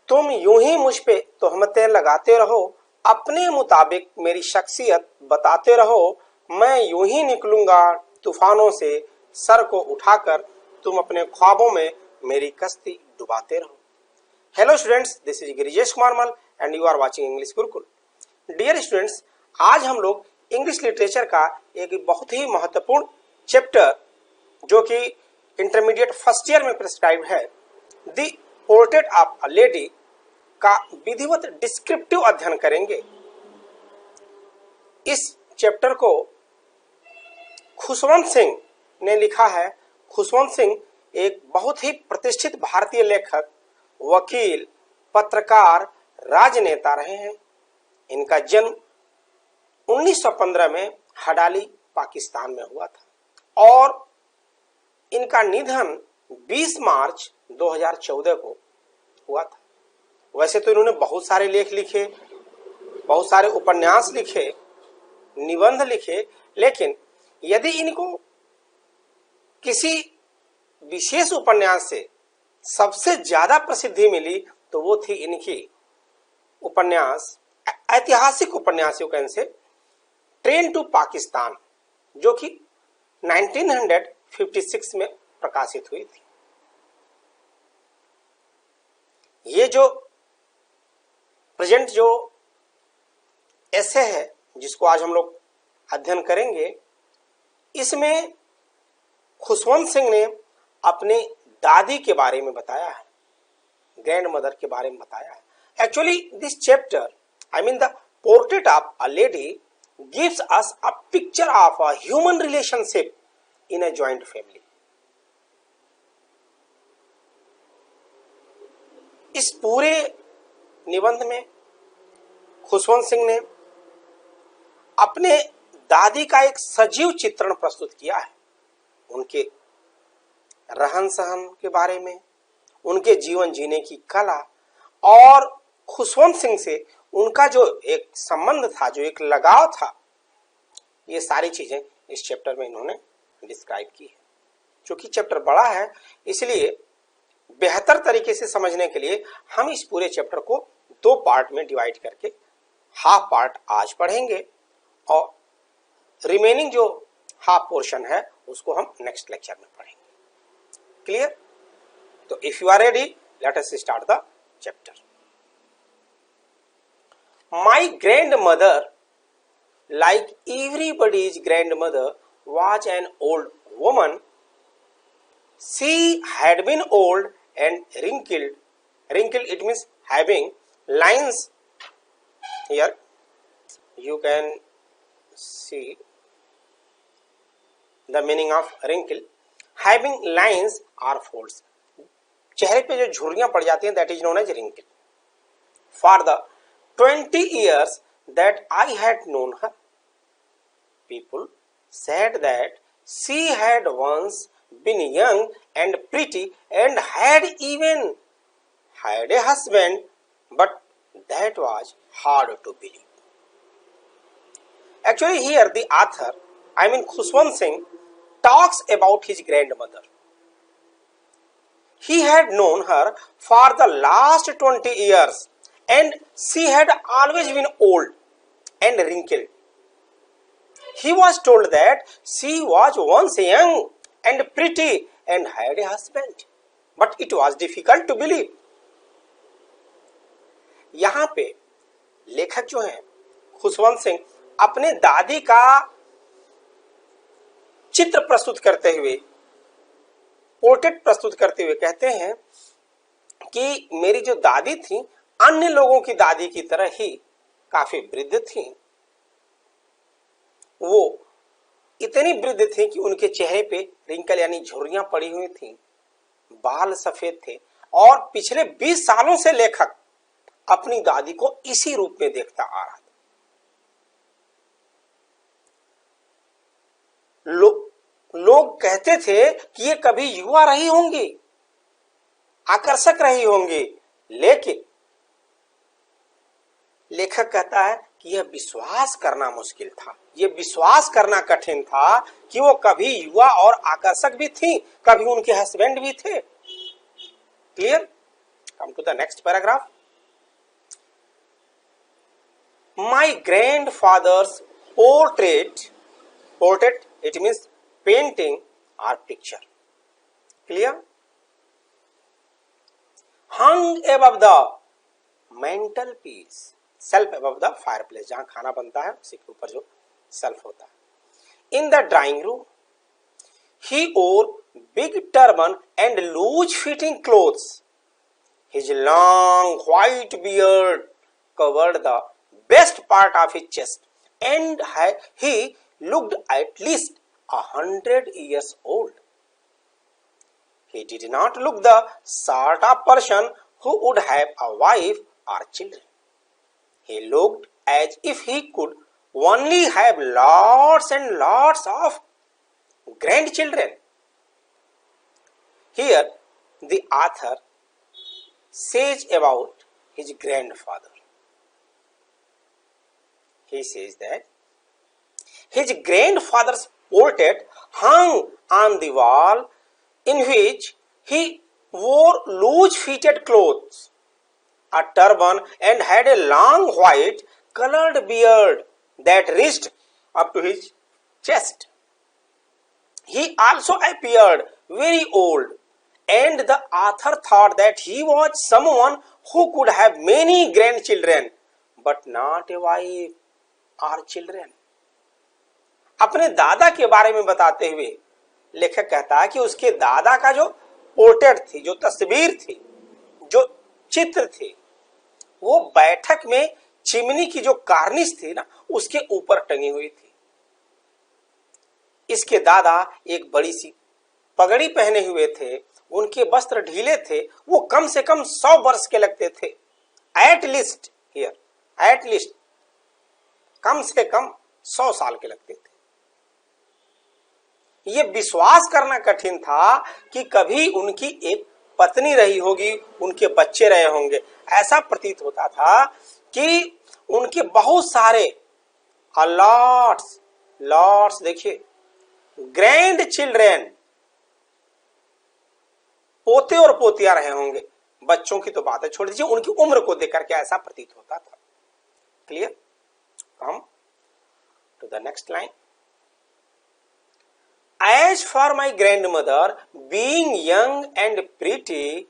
तुम यूं ही मुझ पे तोहमतें लगाते रहो, अपने मुताबिक मेरी शख्सियत बताते रहो, मैं यूं ही निकलूंगा तूफानों से सर को उठाकर, तुम अपने ख्वाबों में मेरी कश्ती डुबाते रहो। Hello students, this is Girijesh Kumar Mal and you are watching English Gurukul. Dear students, आज हम लोग इंग्लिश लिटरेचर का एक बहुत ही महत्वपूर्ण चैप्टर जो कि इंटरमीडिएट फर्स्ट ईयर में प्रिस्क्राइब है, the portrait of a lady का विधिवत डिस्क्रिप्टिव अध्ययन करेंगे। इस चैप्टर को खुशवंत सिंह ने लिखा है। खुशवंत सिंह एक बहुत ही प्रतिष्ठित भारतीय लेखक, वकील, पत्रकार, राजनेता रहे हैं। इनका जन्म 1915 में हडाली, पाकिस्तान में हुआ था और इनका निधन 20 मार्च 2014 को हुआ था। वैसे तो इन्होंने बहुत सारे लेख लिखे, बहुत सारे उपन्यास लिखे, निबंध लिखे, लेकिन यदि इनको किसी विशेष उपन्यास से सबसे ज्यादा प्रसिद्धि मिली तो वो थी इनकी उपन्यास, ऐतिहासिक उपन्यास you can say, train to Pakistan, जो कि 1956 में प्रकाशित हुई थी। ये जो प्रेजेंट जो ऐसे है जिसको आज हम लोग अध्ययन करेंगे, इसमें खुशवंत सिंह ने अपने दादी के बारे में बताया है, ग्रैंड मदर के बारे में बताया है। Actually this chapter, I mean the portrait of a lady, gives us a picture of a human relationship in a joint family. इस पूरे निबंध में खुशवंत सिंह ने अपने दादी का एक सजीव चित्रण प्रस्तुत किया है, उनके रहन सहन के बारे में, उनके जीवन जीने की कला और खुशवंत सिंह से उनका जो एक संबंध था, जो एक लगाव था, ये सारी चीजें इस चैप्टर में इन्होंने डिस्क्राइब की है। क्योंकि चैप्टर बड़ा है, इसलिए बेहतर तरीके से समझने के लिए हम इस पूरे चैप्टर को 2 पार्ट में डिवाइड करके हाफ पार्ट आज पढ़ेंगे और रिमेनिंग जो हाफ पोर्शन है उसको हम नेक्स्ट लेक्चर में पढ़ेंगे। क्लियर? तो if you are ready, let us start the chapter. My grandmother, like everybody's grandmother, was an old woman. She had been old and wrinkled. Wrinkled, it means having lines. Here you can see the meaning of wrinkle. Having lines or folds. चेहरे पे जो झुर्रियां पड़ जाती हैं, that is known as wrinkle. For the 20 years that I had known her, people said that she had once been young and pretty and had even had a husband, but that was hard to believe. Actually, here the author, I mean Khushwant Singh, talks about his grandmother. He had known her for the last 20 years. And she had always been old and wrinkled. He was told that she was once young and pretty and had a husband, but it was difficult to believe. यहाँ पे लेखक जो हैं खुशवंत सिंह अपने दादी का चित्र प्रस्तुत करते हुए, पोर्ट्रेट प्रस्तुत करते हुए कहते हैं कि मेरी जो दादी थी अन्य लोगों की दादी की तरह ही काफी वृद्ध थी। वो इतनी वृद्ध थी कि उनके चेहरे पे रिंकल यानी झुर्रियां पड़ी हुई थी, बाल सफेद थे और पिछले 20 सालों से लेखक अपनी दादी को इसी रूप में देखता आ रहा था। लोग कहते थे कि ये कभी युवा रही होंगी, आकर्षक रही होंगी, लेकिन लेखक कहता है कि यह विश्वास करना मुश्किल था, यह विश्वास करना कठिन था कि वो कभी युवा और आकर्षक भी थी, कभी उनके हस्बैंड भी थे। Clear? Come to the next paragraph. My grandfather's portrait, it means painting or picture. Clear? Hung above the mantelpiece, shelf above the fireplace, जहां खाना बनता है उसी के ऊपर जो shelf होता है. In the drawing room, he wore big turban and loose-fitting clothes. His long white beard covered the best part of his chest, and he looked at least 100 years old. He did not look the sort of person who would have a wife or children. He looked as if he could only have lots and lots of grandchildren. Here, the author says about his grandfather. He says that his grandfather's portrait hung on the wall, in which he wore loose-fitted clothes, a turban, and had a long white colored beard that reached up to his chest. He also appeared very old, and the author thought that he was someone who could have many grandchildren, but not a wife or children. अपने दादा के बारे में बताते हुए लेखक कहता है कि उसके दादा का जो पोर्ट्रेट थी, जो तस्वीर थी, जो चित्र थी, वो बैठक में चिमनी की जो कार्निश थी ना, उसके ऊपर टंगी हुई थी. इसके दादा एक बड़ी सी पगड़ी पहने हुए थे, उनके वस्त्र ढीले थे, वो कम से कम 100 वर्ष के लगते थे. At least here, at least कम से कम 100 साल के लगते थे. ये विश्वास करना कठिन था कि कभी उनकी एक पत्नी रही होगी, उनके बच्चे रहे होंगे. ऐसा प्रतीत होता था कि उनके बहुत सारे लॉट्स देखिए, ग्रैंड चिल्ड्रेन, पोते और पोतियां रहे होंगे. बच्चों की तो बात है, छोड़ दीजिए, उनकी उम्र को देख करके ऐसा प्रतीत होता था. Clear? Come to the next line. As for my grandmother, being young and pretty,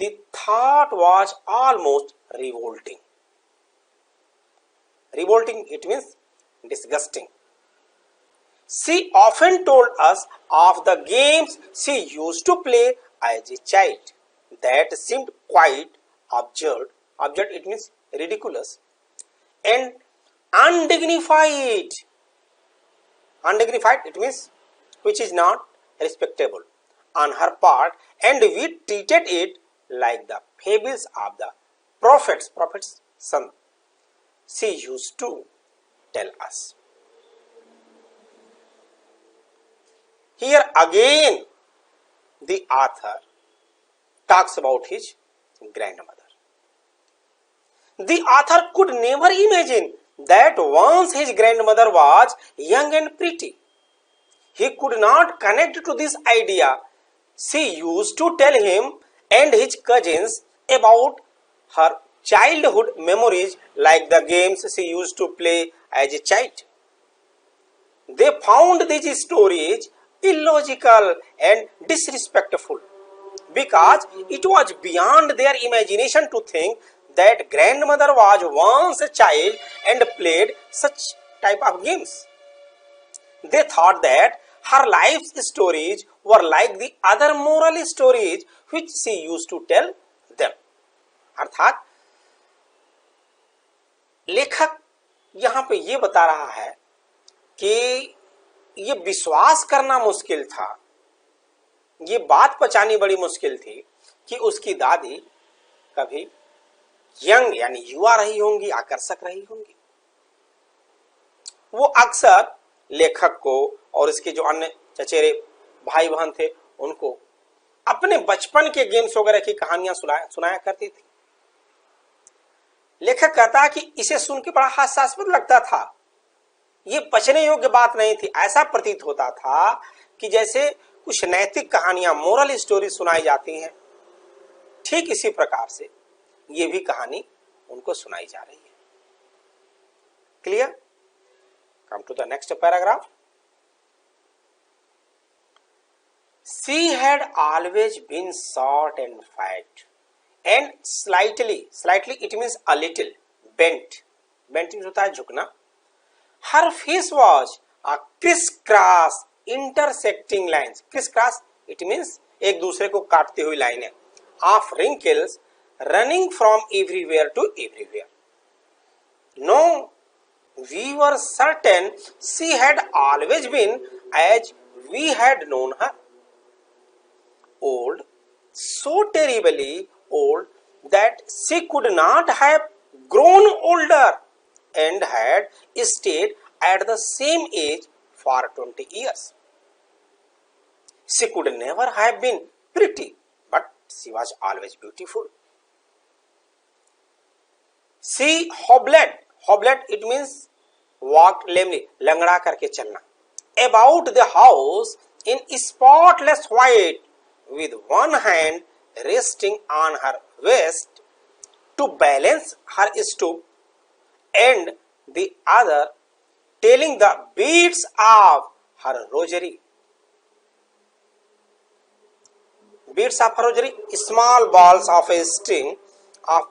the thought was almost revolting. Revolting, it means disgusting. She often told us of the games she used to play as a child that seemed quite absurd. Absurd, it means ridiculous and undignified. Undignified, it means which is not respectable on her part, and we treated it like the fables of the prophet's son. She used to tell us. Here again, the author talks about his grandmother. The author could never imagine that once his grandmother was young and pretty. He could not connect to this idea. She used to tell him and his cousins about her childhood memories, like the games she used to play as a child. They found these stories illogical and disrespectful because it was beyond their imagination to think that grandmother was once a child and played such type of games. They thought that her life's stories were like the other moral stories which she used to tell them. अर्थात लेखक यहाँ पे ये बता रहा है कि ये विश्वास करना मुश्किल था, ये बात पचानी बड़ी मुश्किल थी कि उसकी दादी कभी यंग यानी युवा रही होंगी, आकर्षक रही होंगी. वो अक्सर लेखक को और इसके जो अन्य चचेरे भाई बहन थे उनको अपने बचपन के गेम्स वगैरह की कहानियां सुनाया करती थी. लेखक कहता है कि इसे सुन के बड़ा हास्यास्पद लगता था, ये पचने योग्य बात नहीं थी. ऐसा प्रतीत होता था कि जैसे कुछ नैतिक कहानियां, मोरल स्टोरी सुनाई जाती हैं, ठीक इसी प्रकार से ये भी कहानी उनको सुनाई जा रही है. Clear? Come to the next paragraph. She had always been short and fat and slightly it means a little, bent means होता है झुकना. Her face was a crisscross intersecting lines. Crisscross it means एक दूसरे को काटती हुई लाइनें. Of wrinkles running from everywhere to everywhere. No, we were certain she had always been as we had known her. Old, so terribly old that she could not have grown older and had stayed at the same age for 20 years. She could never have been pretty, but she was always beautiful. She hobbled it means walked lamely, लंगड़ा करके चलना. About the house in spotless white, with one hand resting on her waist to balance her stoop, and the other telling the beads of her rosary. Beads of her rosary, small balls of a string of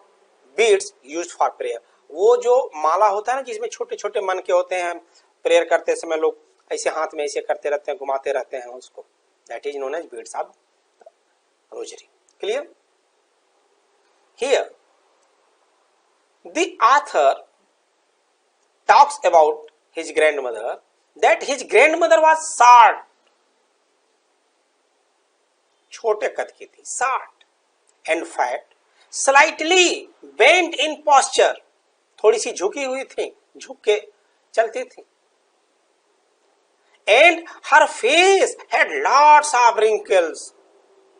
beads used for prayer. वो जो माला होता है ना जिसमें छोटे छोटे मन के होते हैं, प्रेयर करते समय लोग ऐसे हाथ में ऐसे करते रहते हैं, घुमाते रहते हैं उसको, that is known as beads of rosary. Clear? Here the author talks about his grandmother, that his grandmother was short, छोटे कद की थी, short, and fat, slightly bent in posture, थोड़ी सी झुकी हुई थी, झुक के चलती थी. And her face had lots of wrinkles,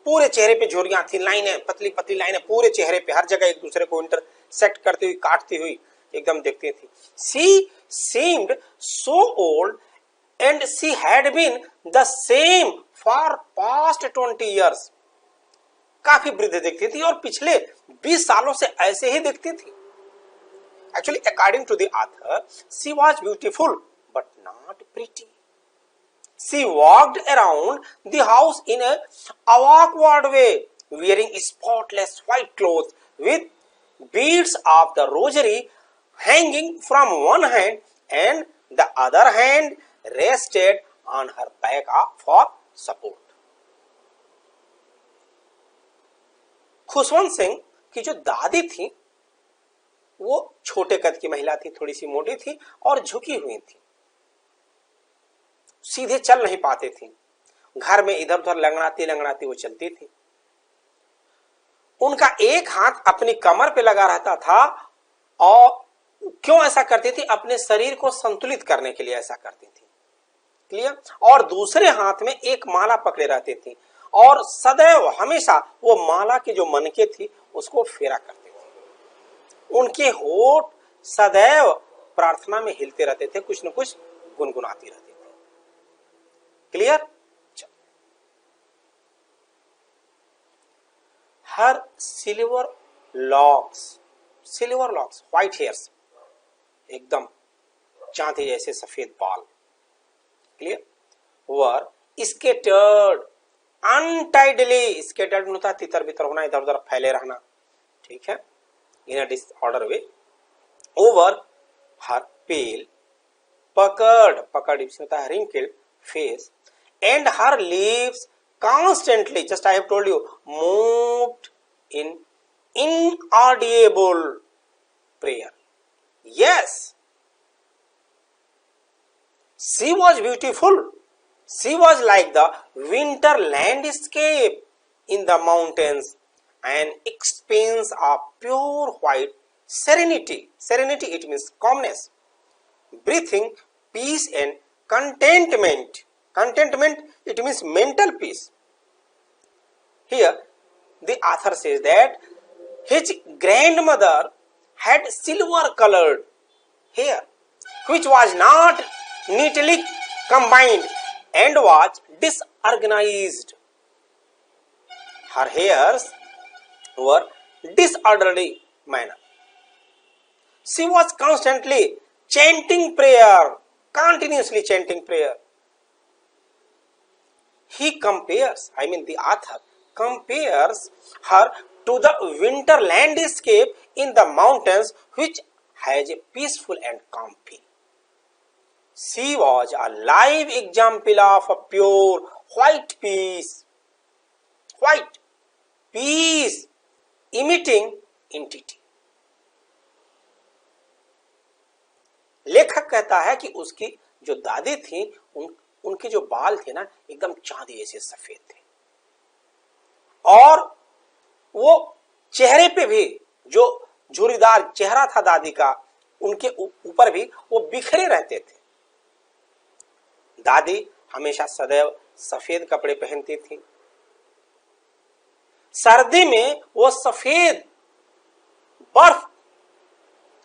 पूरे चेहरे पे झुर्रियां थी, लाइनें, पतली पतली लाइनें पूरे चेहरे पे, हर जगह एक दूसरे को इंटरसेक्ट करती हुई, काटती हुई एकदम दिखती थी. She seemed so old and she had been the same for past 20 years. काफी वृद्ध दिखती थी और पिछले 20 सालों से ऐसे ही दिखती थी. Actually, according to the author, she was beautiful but not pretty. She walked around the house in a awkward way, wearing spotless white clothes with beads of the rosary hanging from one hand, and the other hand rested on her back for support. Khushwant Singh की जो दादी थी वो छोटे कद की महिला थी, थोड़ी सी मोटी थी और झुकी हुई थी, सीधे चल नहीं पाते थी, घर में इधर उधर लंगड़ाती लंगड़ाती वो चलती थी. उनका एक हाथ अपनी कमर पे लगा रहता था और क्यों ऐसा करती थी? अपने शरीर को संतुलित करने के लिए ऐसा करती थी. क्लियर? और दूसरे हाथ में एक माला पकड़े रहती थी और सदैव हमेशा वो माला की जो मनके थी उसको फेरा करती थी. उनके होठ सदैव प्रार्थना में हिलते रहते थे, कुछ न कुछ गुनगुनाती रहती थी. क्लियर? हर सिल्वर लॉक्स, व्हाइट हेयर्स, एकदम चांदी जैसे सफेद बाल, क्लियर, वर स्केटर्ड अनटाइडली, स्केटर्ड होता है तितर बितर होना, इधर उधर फैले रहना, ठीक है, इन अ डिसऑर्डर वे, ओवर हर पेल, पकड़ होता है wrinkled face, and her lips constantly, just I have told you, moved in inaudible prayer. Yes, she was beautiful. She was like the winter landscape in the mountains, an expanse of pure white serenity. Serenity, it means calmness, breathing peace and contentment. Contentment, it means mental peace. Here, the author says that his grandmother had silver-colored hair, which was not neatly combined and was disorganized. Her hairs were disorderly manner. She was constantly chanting prayer, continuously chanting prayer. He compares, I mean the author compares her to the winter landscape in the mountains, which has a peaceful and calm feel. She was a live example of a pure white peace, emitting entity. लेखक कहता है कि उसकी जो दादी थी उनके जो बाल थे ना एकदम चांदी जैसे सफेद थे, और वो चेहरे पे भी जो झुर्रीदार चेहरा था दादी का, उनके ऊपर भी वो बिखरे रहते थे। दादी हमेशा सदैव सफेद कपड़े पहनती थी। सर्दी में वो सफेद बर्फ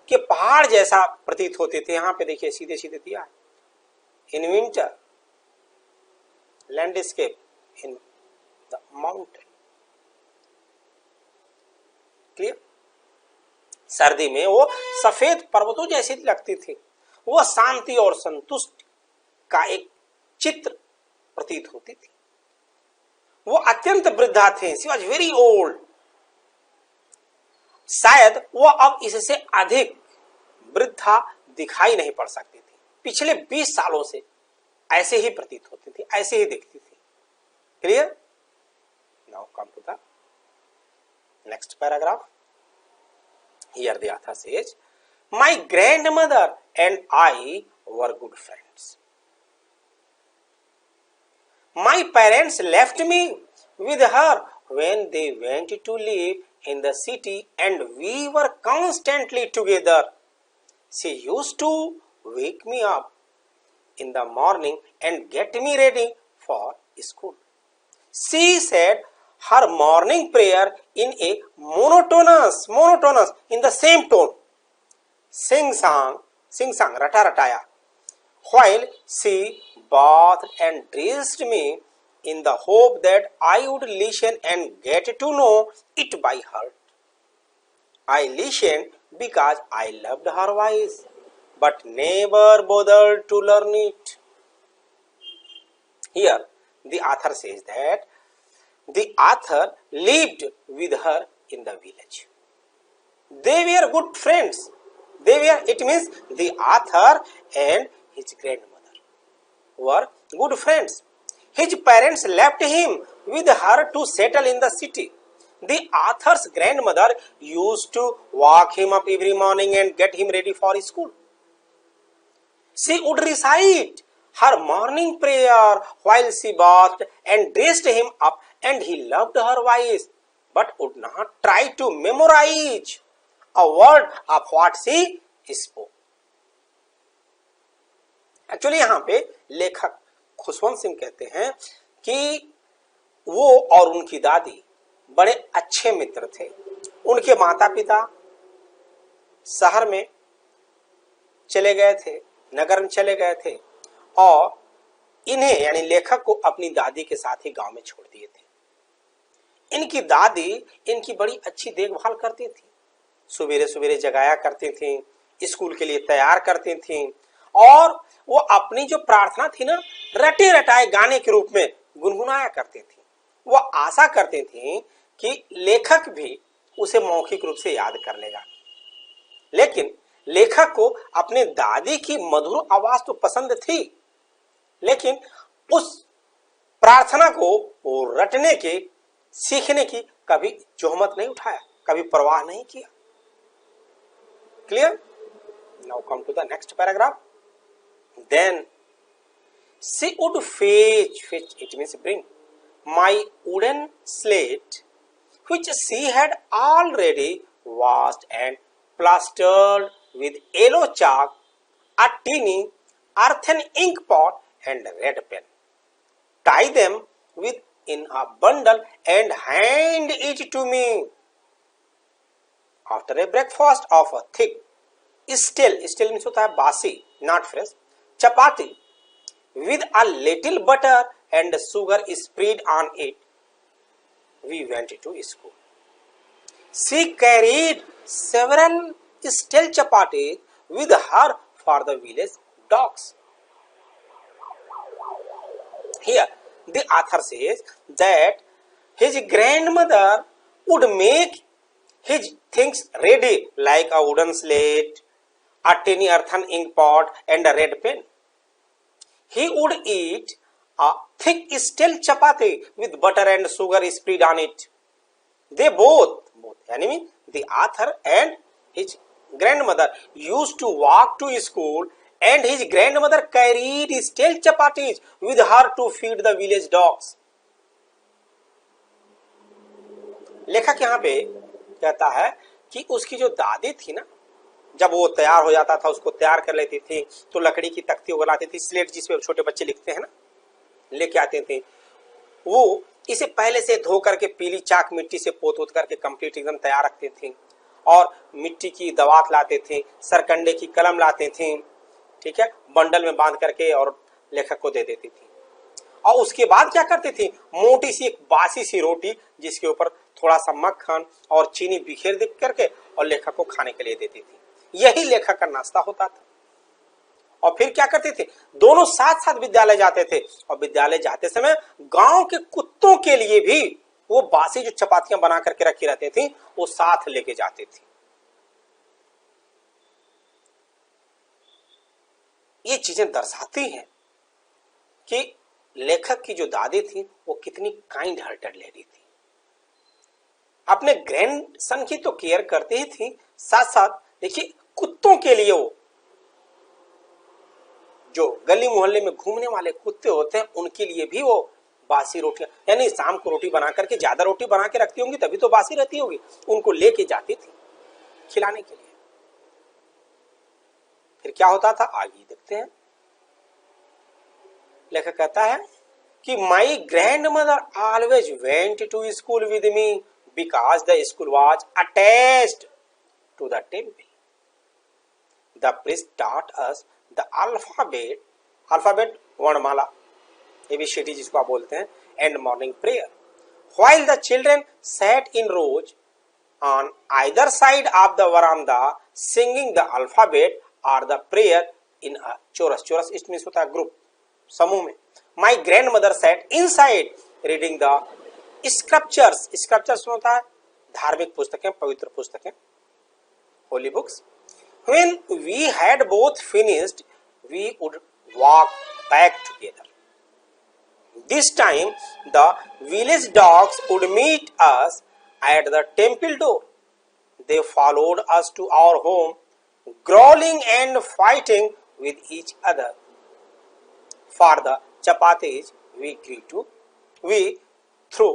के पहाड़ जैसा प्रतीत होते थे। यहां पे देखिए सीधे सीधे दिया है, in winter landscape in the mountain. Clear? सर्दी में वो सफेद पर्वतों जैसी लगती थी। वो शांति और संतुष्टि का एक चित्र प्रतीत होती थी। वो अत्यंत वृद्धा थे। She was very old. शायद वो अब इससे अधिक वृद्धा दिखाई नहीं पड़ सकती थी। पिछले 20 सालों से ऐसे ही प्रतीत होती थी, ऐसे ही दिखती थी। Clear? Now come to the next paragraph. Here the author says, my grandmother and I were good friends. My parents left me with her when they went to live in the city, and we were constantly together. She used to wake me up in the morning and get me ready for school. She said her morning prayer in a monotonous, in the same tone, sing song, rata rataya, while she bathed and dressed me in the hope that I would listen and get to know it by heart. I listened because I loved her voice, but never bothered to learn it. Here, the author says that the author lived with her in the village. They were good friends. It means the author and his grandmother were good friends. His parents left him with her to settle in the city. The author's grandmother used to wake him up every morning and get him ready for school. She would recite her morning prayer while she bathed and dressed him up, and he loved her voice, but would not try to memorize a word of what she spoke. Actually यहाँ पे लेखक खुशवंत सिंह कहते हैं कि वो और उनकी दादी बड़े अच्छे मित्र थे। उनके माता पिता शहर में चले गए थे, नगर में चले गए थे, और इन्हें यानी लेखक को अपनी दादी के साथ ही गांव में छोड़ दिए थे। इनकी दादी इनकी बड़ी अच्छी देखभाल करती थी। सवेरे सवेरे जगाया करती थी, स्कूल के लिए तैयार करती थी, और वो अपनी जो प्रार्थना थी ना रटे रटाए गाने के रूप में गुनगुनाया करती थी। वो आशा करती थी कि लेखक भी उसे मौखिक रूप से याद कर लेगा। लेकिन लेखक को अपने दादी की मधुर आवाज तो पसंद थी, लेकिन उस प्रार्थना को वो रटने के सीखने की कभी जोहमत नहीं उठाया, कभी परवाह नहीं किया। Clear? Now come to the next paragraph. Then she would fetch, it means bring, my wooden slate, which she had already washed and plastered with yellow chalk, a tiny earthen ink pot and red pen, tie them with in a bundle and hand it to me. After a breakfast of a thick still means होता है बासी, not fresh, chapati with a little butter and sugar spread on it, we went to school. She carried several stale chapatis with her for the village dogs. Here, the author says that his grandmother would make his things ready like a wooden slate, a tiny earthen ink pot, and a red pen. He would eat a thick stale chapati with butter and sugar spread on it. They both, यानी the author and his grandmother used to walk to school, and his grandmother carried stale chapatis with her to feed the village dogs. लेखक यहाँ पे कहता है कि उसकी जो दादी थी ना, जब वो तैयार हो जाता था, उसको तैयार कर लेती थी, तो लकड़ी की तख्ती उगलाती थी, स्लेट जिसपे छोटे बच्चे लिखते हैं ना, लेके आते थे। वो इसे पहले से धो करके पीली चाक मिट्टी से पोत करके कंप्लीट एकदम तैयार रखते थे, और मिट्टी की दवात लाते थे, सरकंडे की कलम लाते थे, ठीक है, बंडल में बांध करके और लेखक को दे देती थी। और उसके बाद क्या करते थे, मोटी सी एक बासी सी रोटी जिसके ऊपर थोड़ा सा मक्खन और चीनी बिखेर दे करके और लेखक को खाने के लिए देती थी। यही लेखक का नाश्ता होता था। और फिर क्या करते थे, दोनों साथ साथ विद्यालय जाते थे, और विद्यालय जाते समय गांव के कुत्तों के लिए भी वो बासी जो चपातियां बना करके रखी रहती थी वो साथ लेके जाते थे। ये चीजें दर्शाती हैं कि लेखक की जो दादी थी वो कितनी काइंड हार्टेड लेडी थी। अपने ग्रैंडसन की तो केयर करती ही थी, साथ साथ देखिए कुत्तों के लिए वो जो गली मोहल्ले में घूमने वाले कुत्ते होते हैं उनके लिए भी वो बासी रोटियां, यानी शाम को रोटी बना करके, ज्यादा रोटी बना के रखती होंगी तभी तो बासी रहती होगी, उनको लेके जाती थी खिलाने के लिए। फिर क्या होता था आगे देखते हैं। लेखक कहता है कि my grandmother always went to school with me because the school was attached to the temple. The priest taught us the alphabet वर्णमाला, ABCD जिसको आप बोलते हैं, and morning prayer, while the children sat in rows on either side of the verandah singing the alphabet और the prayer in a chorus. Chorus it means होता है ग्रुप, समूह में। My grandmother sat in side reading the scriptures. Scriptures होता है धार्मिक पुस्तकें, पवित्र पुस्तकें, holy books. When we had both finished, we would walk back together. This time, the village dogs would meet us at the temple door. They followed us to our home, growling and fighting with each other for the chapatis we threw to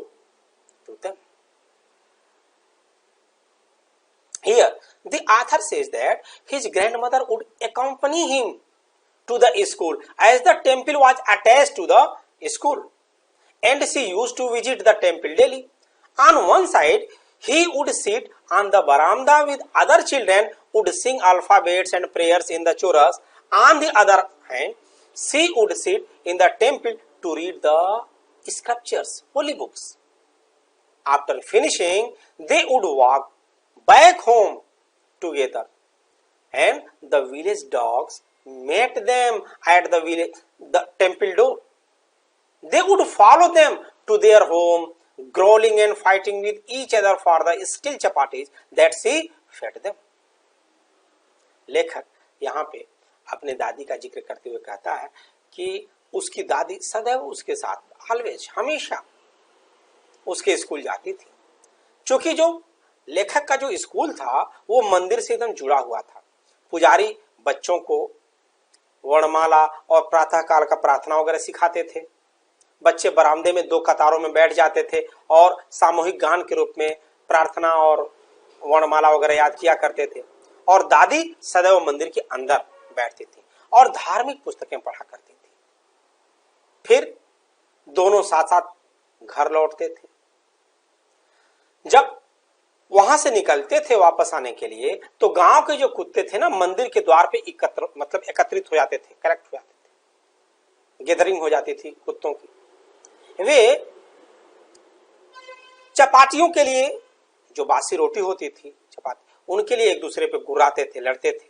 them. Here, the author says that his grandmother would accompany him to the school as the temple was attached to the school, and she used to visit the temple daily. On one side, he would sit on the veranda with other children, would sing alphabets and prayers in the chorus. On the other hand, she would sit in the temple to read the scriptures, holy books. After finishing, they would walk back home together, and the village dogs met them at the temple door. They would follow them to their home, growling and fighting with each other for the stale chapatis that she fed them. लेखक यहाँ पे अपने दादी का जिक्र करते हुए कहता है कि उसकी दादी सदैव उसके साथ, ऑलवेज, हमेशा उसके स्कूल जाती थी। क्योंकि जो लेखक का जो स्कूल था वो मंदिर से एकदम जुड़ा हुआ था। पुजारी बच्चों को वर्णमाला और प्रातः काल का प्रार्थना वगैरह सिखाते थे। बच्चे बरामदे में 2 कतारों में बैठ जाते थे और सामूहिक गान के रूप में प्रार्थना और वर्णमाला वगैरह याद किया करते थे। और दादी सदैव मंदिर के अंदर बैठती थी और धार्मिक पुस्तकें पढ़ा करती थी। फिर दोनों साथ साथ घर लौटते थे। जब वहां से निकलते थे वापस आने के लिए तो गांव के जो कुत्ते थे ना, मंदिर के द्वार पे एकत्रित हो जाते थे, कलेक्ट हो जाते थे, गैदरिंग हो जाती थी कुत्तों की। वे चपाटियों के लिए, जो बासी रोटी होती थी चपाती, उनके लिए एक दूसरे पे गुर्राते थे, लड़ते थे।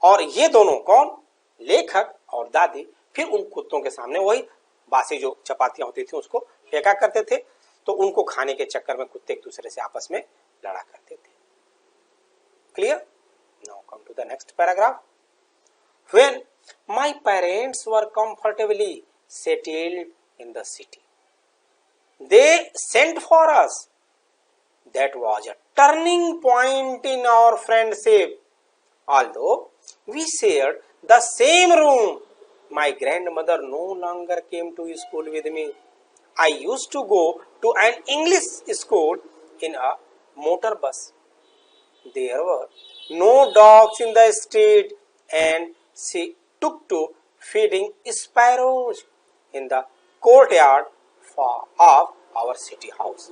और ये दोनों कौन, लेखक और दादी, फिर उन कुत्तों के सामने वही बासी जो चपातियां होती थी उसको फेंका करते थे, तो उनको खाने के चक्कर में कुत्ते एक दूसरे से आपस में लड़ा करते थे। Clear? Now come to the next paragraph. When my parents were comfortably settled in the city, they sent for us. That was a turning point in our friendship. Although we shared the same room, my grandmother no longer came to school with me. I used to go to an English school in a motor bus. There were no dogs in the street, and she took to feeding sparrows in the courtyard of our city house.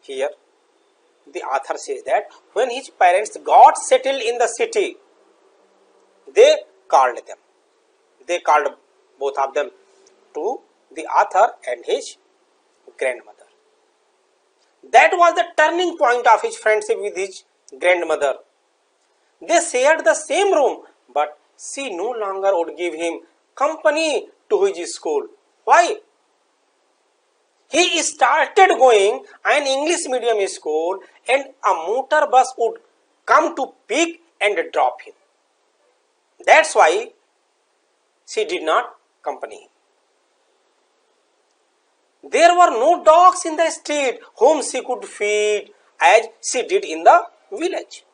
Here, the author says that when his parents got settled in the city, they called them. They called both of them to the author and his grandmother. That was the turning point of his friendship with his grandmother. They shared the same room, but she no longer would give him company to his school. Why? He started going an English medium school, and a motor bus would come to pick and drop him. That's why she did not accompany him. There were no dogs in the street whom she could feed as she did in the village.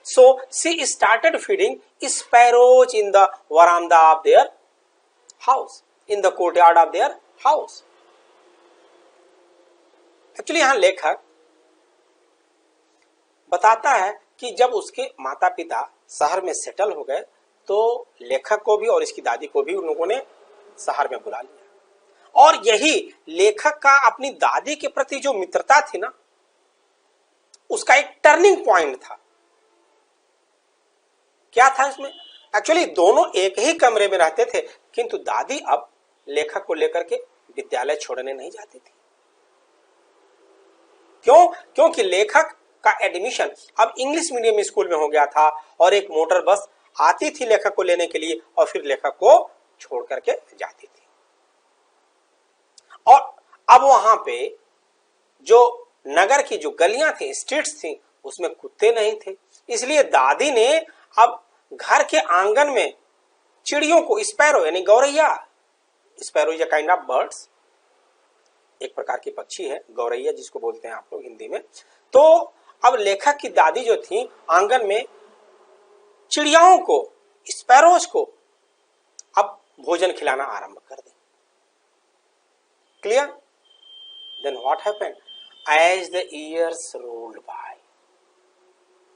So she started feeding sparrows in the veranda of their house, in the courtyard of their house. Actually यहाँ लेखक बताता है कि जब उसके माता पिता शहर में सेटल हो गए तो लेखक को भी और इसकी दादी को भी उन लोगों ने शहर में बुला लिया, और यही लेखक का अपनी दादी के प्रति जो मित्रता थी ना, उसका एक टर्निंग पॉइंट था। क्या था इसमें? एक्चुअली दोनों एक ही कमरे में रहते थे, किंतु दादी अब लेखक को लेकर के विद्यालय छोड़ने नहीं जाती थी। क्यों? क्योंकि लेखक का एडमिशन अब इंग्लिश मीडियम स्कूल में हो गया था, और एक मोटर बस आती थी लेखक को लेने के लिए और फिर लेखक को छोड़ करके जाती थी। और अब वहां पे जो नगर की जो गलियां थी, स्ट्रीट्स थी, उसमें कुत्ते नहीं थे, इसलिए दादी ने अब घर के आंगन में चिड़ियों को, स्पैरो यानी गौरैया, sparrow is a kind of birds, एक प्रकार की पक्षी है, गौरैया जिसको बोलते हैं आप लोग हिंदी में। तो अब लेखक की दादी जो थी आंगन में चिड़ियाओं को, स्पैरोज को अब भोजन खिलाना आरंभ कर दी। Clear? Then what happened? As the years rolled by,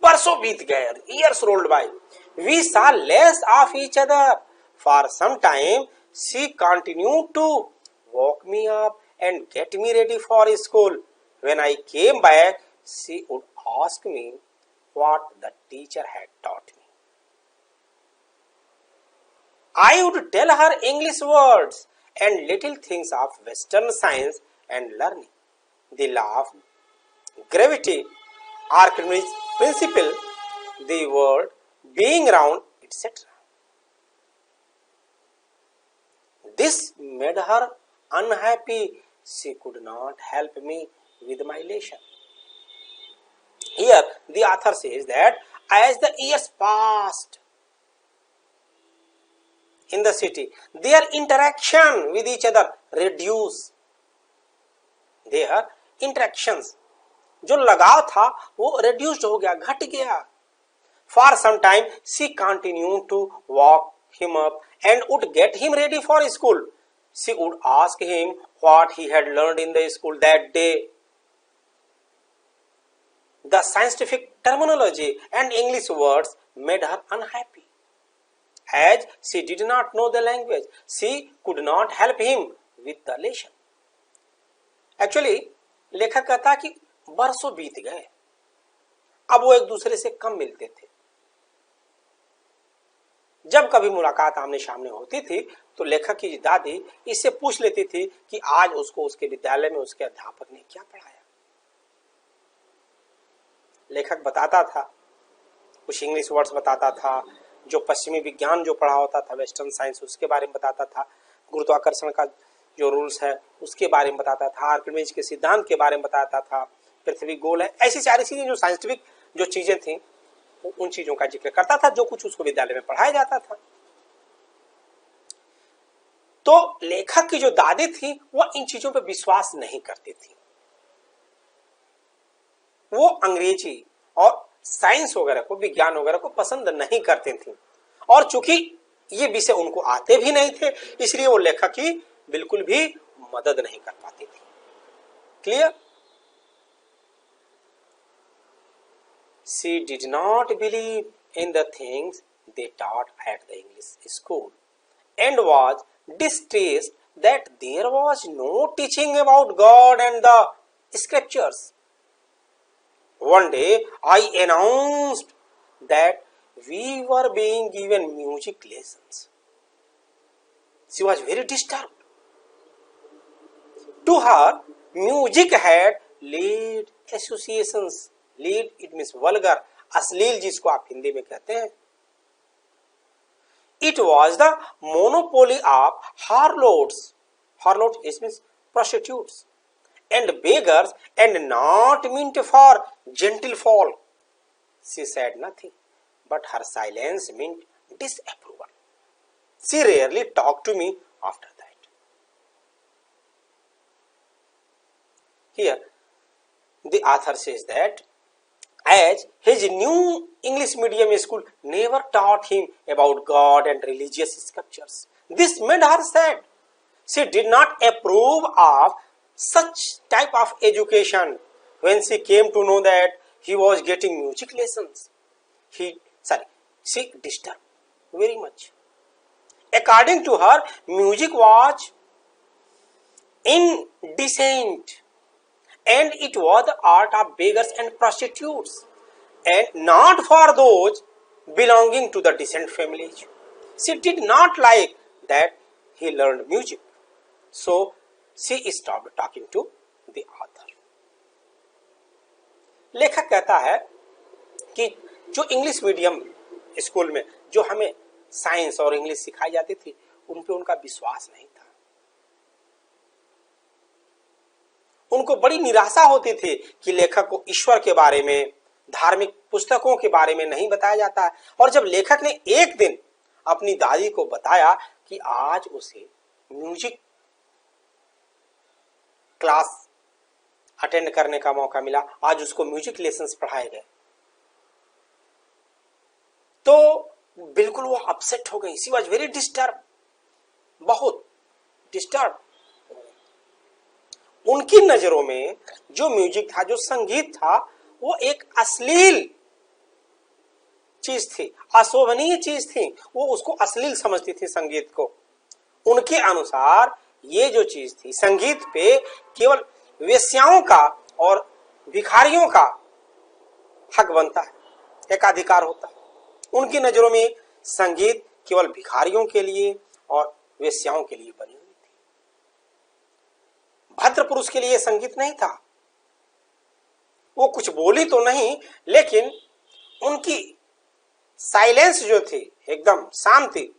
वर्षों बीत गए, years rolled by, we saw less of each other. For some time she continued to wake me up and get me ready for school. When I came back, she would ask me what the teacher had taught me. I would tell her English words and little things of Western science and learning, the law of gravity, Archimedes' principle, the world being round, etc. This made her unhappy. She could not help me with my lesson. Here the author says that as the years passed in the city, their interaction with each other reduced. Their interactions, जो लगाव था वो reduced हो गया, घट गया। For some time she continued to walk him up and would get him ready for school. She would ask him what he had learned in the school that day. The scientific terminology and English words made her unhappy. As she did not know the language, she could not help him with the lesson. Actually, लेखक कहता कि वर्षों बीत गए, अब वो एक दूसरे से कम मिलते थे। जब कभी मुलाकात आमने सामने होती थी तो लेखक की दादी इससे पूछ लेती थी कि आज उसको उसके विद्यालय में उसके अध्यापक ने क्या पढ़ाया। लेखक बताता था कुछ इंग्लिश वर्ड्स बताता था, जो पश्चिमी विज्ञान जो पढ़ा होता था वेस्टर्न साइंस उसके बारे में बताता था, गुरुत्वाकर्षण का जो रूल्स है उसके बारे में बताता था, आर्किमिडीज के सिद्धांत के बारे में बताता था, पृथ्वी गोल है, ऐसी सारी चीजें जो साइंटिफिक जो चीजें थी उन चीजों का जिक्र करता था जो कुछ उसको विद्यालय में पढ़ाया जाता था। तो लेखक की जो दादी थी वह इन चीजों पर विश्वास नहीं करती थी, वो अंग्रेजी और साइंस वगैरह को, विज्ञान वगैरह को पसंद नहीं करते थे, और चूंकि ये विषय उनको आते भी नहीं थे इसलिए वो लेखक की बिल्कुल भी मदद नहीं कर पाती थी। Clear? She did not believe in the things they taught at the English school and was distressed that there was no teaching about God and the scriptures. One day I announced that we were being given music lessons. She was very disturbed. To her, music had lead associations. Lewd it means vulgar, अश्लील जिसको आप हिंदी में कहते हैं। It was the monopoly of harlots, harlot it means prostitutes and beggars and not meant for gentle folk. She said nothing but her silence meant disapproval. She rarely talk to me after that. Here the author says that as his new English medium school never taught him about God and religious scriptures. This made her sad. She did not approve of such type of education. When she came to know that he was getting music lessons, she disturbed very much. According to her, music was indecent, and it was the art of beggars and prostitutes, and not for those belonging to the decent families. She did not like that he learned music, so she stopped talking to the author. लेखक कहता है कि जो English medium school में जो हमें science और English सिखाई जाती थी उन पे उनका विश्वास नहीं था। उनको बड़ी निराशा होती थी कि लेखक को ईश्वर के बारे में, धार्मिक पुस्तकों के बारे में नहीं बताया जाता है। और जब लेखक ने एक दिन अपनी दादी को बताया कि आज उसे म्यूजिक क्लास अटेंड करने का मौका मिला, आज उसको म्यूजिक लेसन्स पढ़ाए गए, तो बिल्कुल वो अपसेट हो गई। शी वॉज वेरी डिस्टर्ब, बहुत डिस्टर्ब। उनकी नजरों में जो म्यूजिक था, जो संगीत था, वो एक अश्लील चीज थी, अशोभनीय चीज थी। वो उसको अश्लील समझती थी संगीत को। उनके अनुसार ये जो चीज थी, संगीत पे केवल वेश्याओं का और भिखारियों का हक बनता है, एकाधिकार होता है। उनकी नजरों में संगीत केवल भिखारियों के लिए और वेश्याओं के लिए बनी हुई थी। भद्र पुरुष के लिए संगीत नहीं था। वो कुछ बोली तो नहीं, लेकिन उनकी साइलेंस जो थी, एकदम शांति,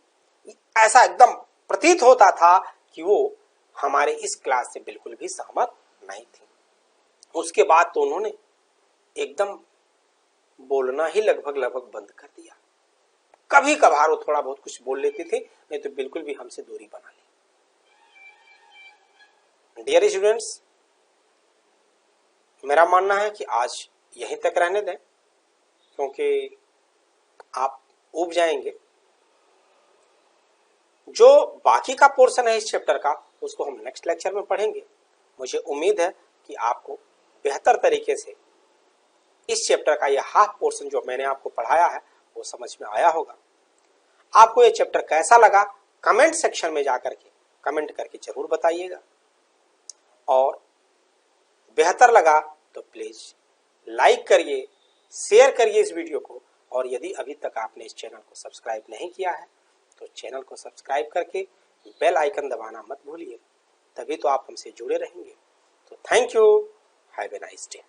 ऐसा एकदम प्रतीत होता था कि वो हमारे इस क्लास से बिल्कुल भी सहमत नहीं थी। उसके बाद तो उन्होंने एकदम बोलना ही लगभग बंद कर दिया। कभी कभार वो थोड़ा बहुत कुछ बोल लेती थी, नहीं तो बिल्कुल भी हमसे दूरी बना ली। डियर स्टूडेंट्स, मेरा मानना है कि आज यहीं तक रहने दें, क्योंकि आप ऊब जाएंगे। जो बाकी का पोर्शन है इस चैप्टर का, उसको हम नेक्स्ट लेक्चर में पढ़ेंगे। मुझे उम्मीद है कि आपको बेहतर तरीके से इस चैप्टर का यह हाफ पोर्शन जो मैंने आपको पढ़ाया है वो समझ में आया होगा। आपको ये चैप्टर कैसा लगा कमेंट सेक्शन में जाकर के कमेंट करके जरूर बताइएगा, और बेहतर लगा तो प्लीज लाइक करिए, शेयर करिए इस वीडियो को, और यदि अभी तक आपने इस चैनल को सब्सक्राइब नहीं किया है तो चैनल को सब्सक्राइब करके बेल आइकन दबाना मत भूलिए, तभी तो आप हमसे जुड़े रहेंगे। तो thank you, have a nice day.